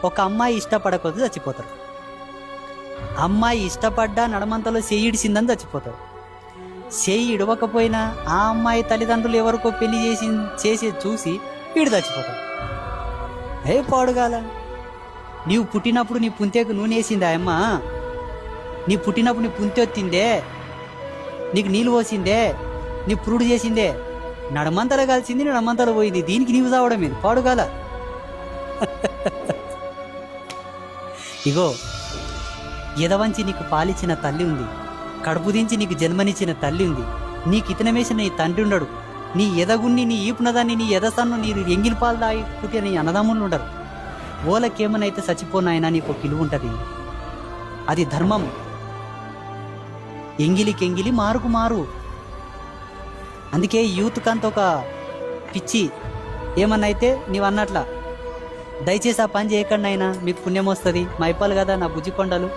ఒక అమ్మాయి ఇష్టపడకపోతే చచ్చిపోతారు. అమ్మాయి ఇష్టపడ్డా నడమంతలో చెయ్యిడిసిందని చచ్చిపోతారు. చెయ్యి ఇడవకపోయినా ఆ అమ్మాయి తల్లిదండ్రులు ఎవరికో పెళ్లి చేసి చూసి వీడు చచ్చిపోతాడు. పాడుగాల, నీవు పుట్టినప్పుడు నీ పుంతేకు నూనె వేసిందా అమ్మ? నీ పుట్టినప్పుడు నీ పుంతె వచ్చిందే, నీకు నీళ్ళు పోసిందే, నీ పురుడు చేసిందే, నడమంతలో కలిసింది, నడమంతలో పోయింది, దీనికి నీవు చావడం ఏంది? పాడుగాల. ఇగో, ఎదవంచి నీకు పాలిచ్చిన తల్లి ఉంది, కడుపు దించి నీకు జన్మనిచ్చిన తల్లి ఉంది, నీకు ఇతనమేసిన నీ తండ్రి ఉండడు, నీ ఎదగున్ని, నీ ఈపునదాన్ని, నీ ఎదసన్ను, నీ ఎంగిలి పాలు దాగి పుట్టిన నీ అన్నదమ్ములు ఉండరు. ఓలకేమనైతే చచ్చిపోనాయనా నీకు విలువ ఉంటుంది. అది ధర్మం. ఎంగిలికెంగిలి మారుకు మారు. అందుకే యూత్కంత ఒక పిచ్చి. ఏమన్నైతే నీవు అన్నట్లా దయచేసి ఆ పని చేయకండి అయినా, మీకు పుణ్యం వస్తుంది. మైపాలు కదా నా బుజ్జికొండలు.